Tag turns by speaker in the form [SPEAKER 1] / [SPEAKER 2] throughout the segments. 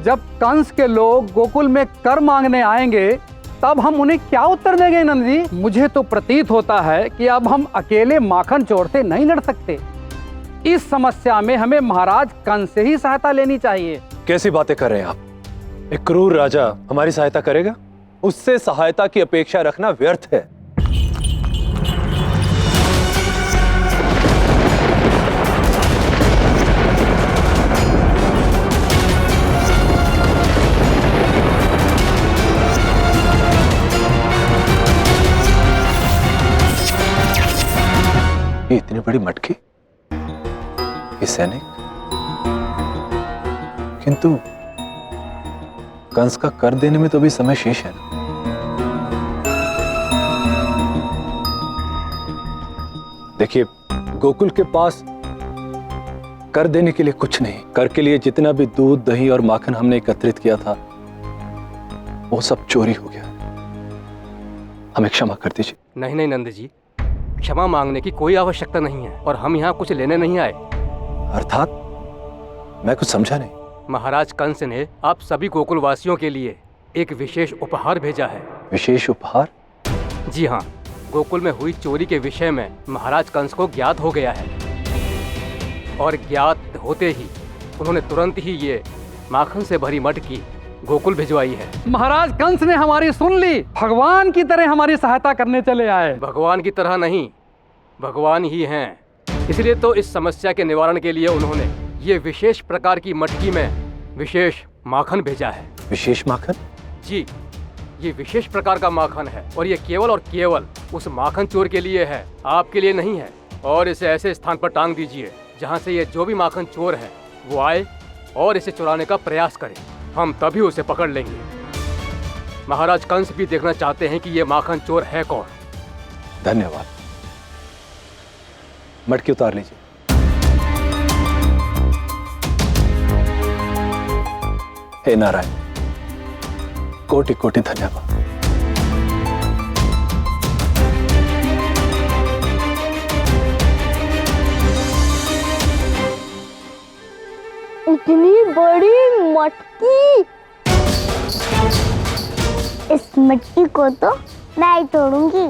[SPEAKER 1] जब कंस के लोग गोकुल में कर मांगने आएंगे तब हम उन्हें क्या उत्तर देंगे नंद जी? मुझे तो प्रतीत होता है कि अब हम अकेले माखन चोर से नहीं लड़ सकते। इस समस्या में हमें महाराज कंस से ही सहायता लेनी चाहिए।
[SPEAKER 2] कैसी बातें कर रहे हैं आप? एक क्रूर राजा हमारी सहायता करेगा? उससे सहायता की अपेक्षा रखना व्यर्थ है। ये इतनी बड़ी मटकी, ये सैनिक, किंतु कंस का कर देने में तो भी समय शेष है ना। देखिए, गोकुल के पास कर देने के लिए कुछ नहीं। कर के लिए जितना भी दूध, दही और माखन हमने एकत्रित किया था वो सब चोरी हो गया। हमें क्षमा कर दीजिए।
[SPEAKER 3] नहीं नहीं नंद जी, क्षमा मांगने की कोई आवश्यकता नहीं है और हम यहाँ कुछ लेने नहीं आए।
[SPEAKER 2] अर्थात? मैं कुछ समझा नहीं।
[SPEAKER 3] महाराज कंस ने आप सभी गोकुल वासियों के लिए एक विशेष उपहार भेजा है।
[SPEAKER 2] विशेष उपहार?
[SPEAKER 3] जी हाँ, गोकुल में हुई चोरी के विषय में महाराज कंस को ज्ञात हो गया है और ज्ञात होते ही उन्होंने तुरंत ही ये माखन से भरी मटकी गोकुल भिजवाई है।
[SPEAKER 1] महाराज कंस ने हमारी सुन ली, भगवान की तरह हमारी सहायता करने चले आए।
[SPEAKER 3] भगवान की तरह नहीं, भगवान ही हैं। इसलिए तो इस समस्या के निवारण के लिए उन्होंने ये विशेष प्रकार की मटकी में विशेष माखन भेजा है।
[SPEAKER 2] विशेष माखन?
[SPEAKER 3] जी, ये विशेष प्रकार का माखन है और ये केवल और केवल उस माखन चोर के लिए है, आपके लिए नहीं है। और इसे ऐसे स्थान पर टांग दीजिए जहाँ से ये जो भी माखन चोर है वो आए और इसे चुराने का प्रयास करे। हम तभी उसे पकड़ लेंगे। महाराज कंस भी देखना चाहते हैं कि ये माखन चोर है कौन।
[SPEAKER 2] धन्यवाद। मटकी उतार लीजिए। हे नारायण, कोटि कोटि धन्यवाद।
[SPEAKER 4] इतनी बड़ी मटकी! इस मटकी को तो मैं ही तोड़ूंगी।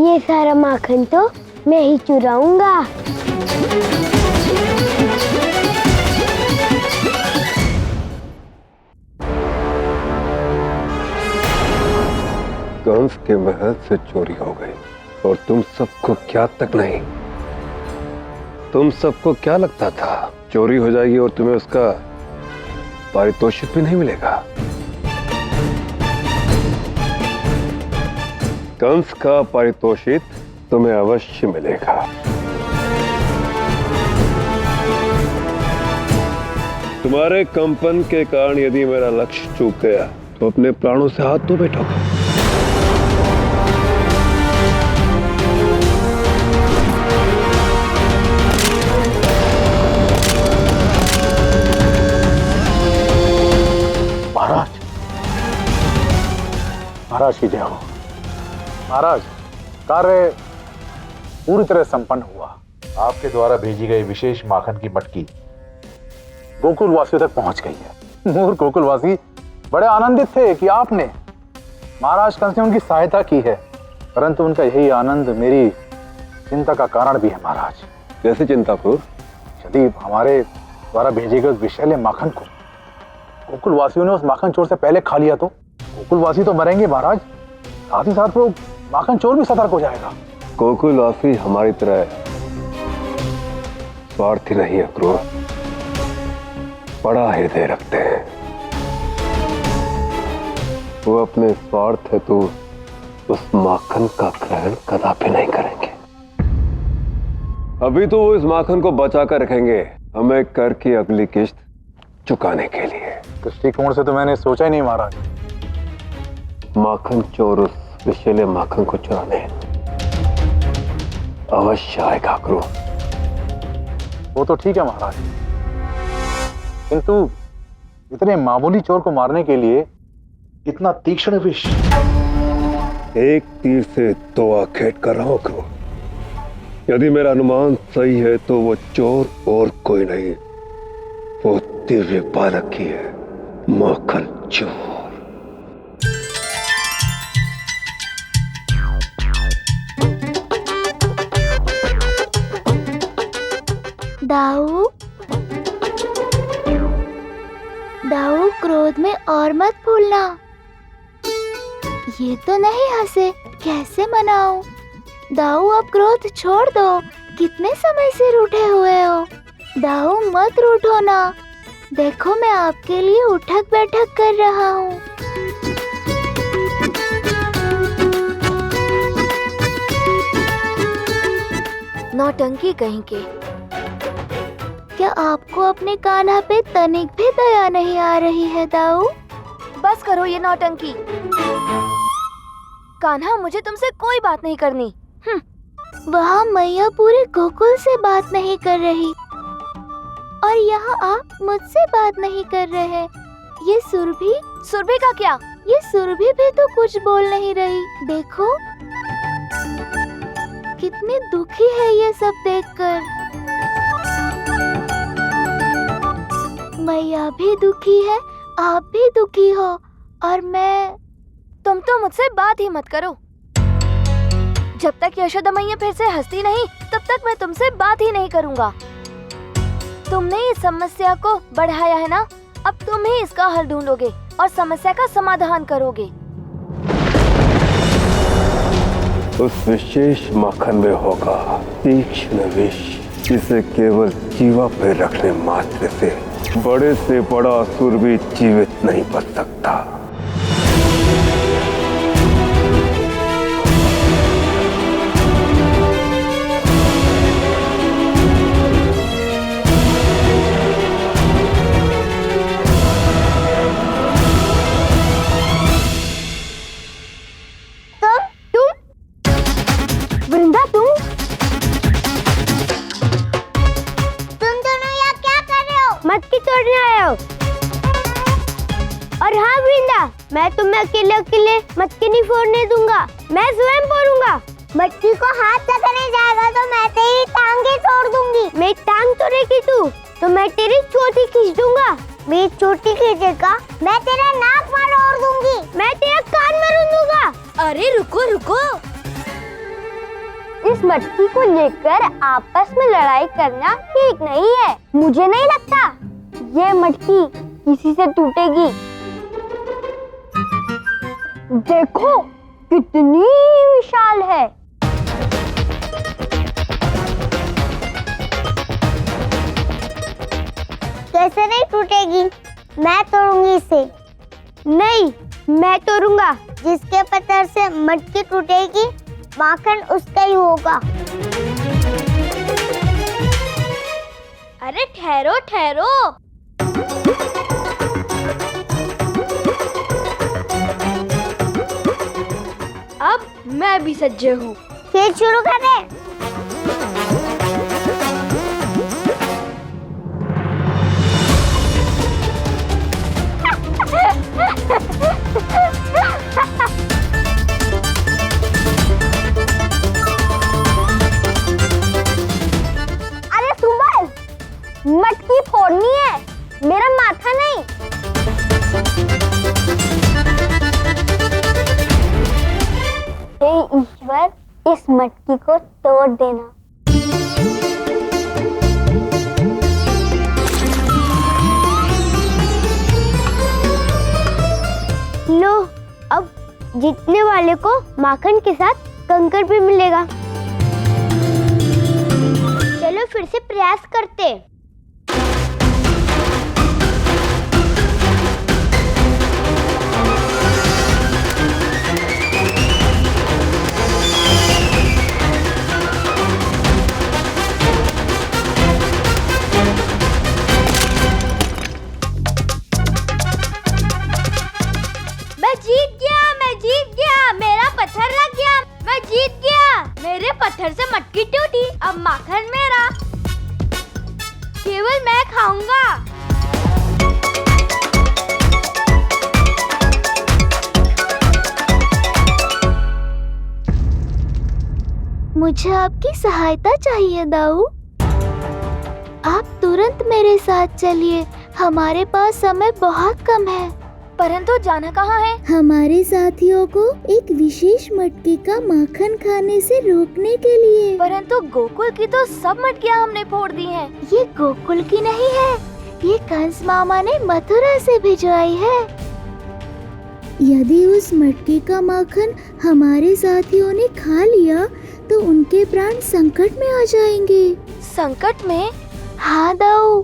[SPEAKER 4] ये सारा माखन तो मैं ही चुराऊंगा।
[SPEAKER 5] कंस के महल से चोरी हो गई और तुम सबको क्या तक नहीं। तुम सबको क्या लगता था चोरी हो जाएगी और तुम्हें उसका पारितोषिक भी नहीं मिलेगा? कंस का पारितोषिक तुम्हें अवश्य मिलेगा। तुम्हारे कंपन के कारण यदि मेरा लक्ष्य चूक गया तो अपने प्राणों से हाथ धो बैठोगे।
[SPEAKER 6] महाराज की जय हो। महाराज, कार्य पूरी तरह संपन्न हुआ। आपके द्वारा भेजी गई विशेष माखन की मटकी गोकुल वासियों तक पहुंच गई है। मूर्ख गोकुलवासी बड़े आनंदित थे कि आपने महाराज कंस ने उनकी सहायता की है, परंतु उनका यही आनंद मेरी चिंता का कारण भी है। महाराज,
[SPEAKER 5] कैसे चिंता क्रूर?
[SPEAKER 6] यदि हमारे द्वारा भेजे गए विषैले माखन को गोकुल वासियों ने उस माखन चोर से पहले खा लिया तो गोकुलवासी तो मरेंगे महाराज, साथ ही साथ वो माखन चोर भी सतर्क हो जाएगा।
[SPEAKER 5] गोकुलवासी हमारी तरह स्वार्थी नहीं है क्रूर, बड़ा हृदय रखते हैं। वो अपने स्वार्थ हेतु उस माखन का ग्रहण कदापि नहीं करेंगे। अभी तो वो इस माखन को बचा कर रखेंगे हमें कर की अगली किश्त चुकाने के लिए।
[SPEAKER 6] दृष्टिकोण से तो मैंने सोचा ही नहीं महाराज।
[SPEAKER 5] माखन चोर उस विषैले माखन को चुराने अवश्य आएगा क्रूर।
[SPEAKER 6] वो तो ठीक है महाराज, किंतु इतने मामूली चोर को मारने के लिए इतना तीक्ष्ण विष?
[SPEAKER 5] एक तीर से दो आखेट कर रहा हूं क्रूर। यदि मेरा अनुमान सही है तो वो चोर और कोई नहीं, वो दिव्य बालक ही है। माखन चोर।
[SPEAKER 4] दाऊ, दाऊ क्रोध में और मत भूलना। ये तो नहीं हंसे, कैसे मनाऊं? दाऊ अब क्रोध छोड़ दो, कितने समय से रूठे हुए हो। दाऊ मत रूठो ना, देखो मैं आपके लिए उठक बैठक कर रहा हूँ। नौटंकी कहीं के। क्या आपको अपने कान्हा पे तनिक भी दया नहीं आ रही है दाऊ? बस करो ये नौटंकी। कान्हा, मुझे तुमसे कोई बात नहीं करनी। वहाँ मैया पूरे गोकुल से बात नहीं कर रही और यहाँ आप मुझसे बात नहीं कर रहे। ये सुरभि, सुरभि का क्या? ये सुरभि भी तो कुछ बोल नहीं रही। देखो कितनी दुखी है ये सब देखकर। मैया भी दुखी है, आप भी दुखी हो और मैं। तुम तो मुझसे बात ही मत करो। जब तक यशोदा मैया फिर से हंसती नहीं तब तक मैं तुमसे बात ही नहीं करूँगा। तुमने इस समस्या को बढ़ाया है ना, अब तुम ही इसका हल ढूंढोगे और समस्या का समाधान करोगे।
[SPEAKER 5] उस विशेष माखन में होगा तीक्ष्ण विष, जिसे केवल जीवा पे रखने मात्र से बड़े से बड़ा असुर भी जीवित नहीं बच सकता।
[SPEAKER 4] वृंदा, तुम दोनों यहाँ क्या कर रहे हो? मटकी तोड़ने आए हो? और हाँ वृंदा, मैं तुम्हें अकेले अकेले मटकी नहीं फोड़ने दूंगा, मैं स्वयं फोड़ूंगा। मटकी को हाथ लगाने जाएगा तो मैं तेरी टांगे तोड़ दूंगी। मेरी टांग तोड़ेगी तू तो मैं तेरी चोटी खींच दूंगा। मेरी चोटी खींचेगा मैं तेरा नाक मरोड़ दूंगी। मैं तेरा कान मरोड़ दूंगा। अरे रुको रुको, इस मटकी को लेकर आपस में लड़ाई करना ठीक नहीं है। मुझे नहीं लगता ये मटकी किसी से टूटेगी। देखो कितनी विशाल है। कैसे नहीं टूटेगी? मैं तोड़ूंगी इसे। नहीं, मैं तोड़ूंगा। जिसके पत्थर से मटकी टूटेगी माखन उसका ही होगा। अरे ठहरो ठहरो, अब मैं भी सज्जे हूँ। खेल शुरू करें। अरे सुबल, मटकी फोड़नी है, मेरा माथा नहीं। हे ईश्वर, इस मटकी को तोड़ देना। लो, अब जीतने वाले को माखन के साथ कंकर भी मिलेगा। चलो फिर से प्रयास करते। मैं जीत गया, मेरा पत्थर लग गया, मैं जीत गया। मेरे पत्थर से मटकी टूटी, अब माखन मेरा, केवल मैं खाऊंगा। मुझे आपकी सहायता चाहिए दाऊ। आप तुरंत मेरे साथ चलिए,
[SPEAKER 7] हमारे पास समय बहुत कम है, परंतु जाना कहाँ है?
[SPEAKER 8] हमारे साथियों को एक विशेष मटकी का माखन खाने से रोकने के लिए।
[SPEAKER 7] परंतु गोकुल की तो सब मटकियाँ हमने फोड़ दी हैं। ये गोकुल की नहीं है, ये कंस मामा ने मथुरा से भिजवाई है।
[SPEAKER 8] यदि उस मटकी का माखन हमारे साथियों ने खा लिया तो उनके प्राण संकट में आ जाएंगे।
[SPEAKER 7] संकट में? हाँ दाऊ,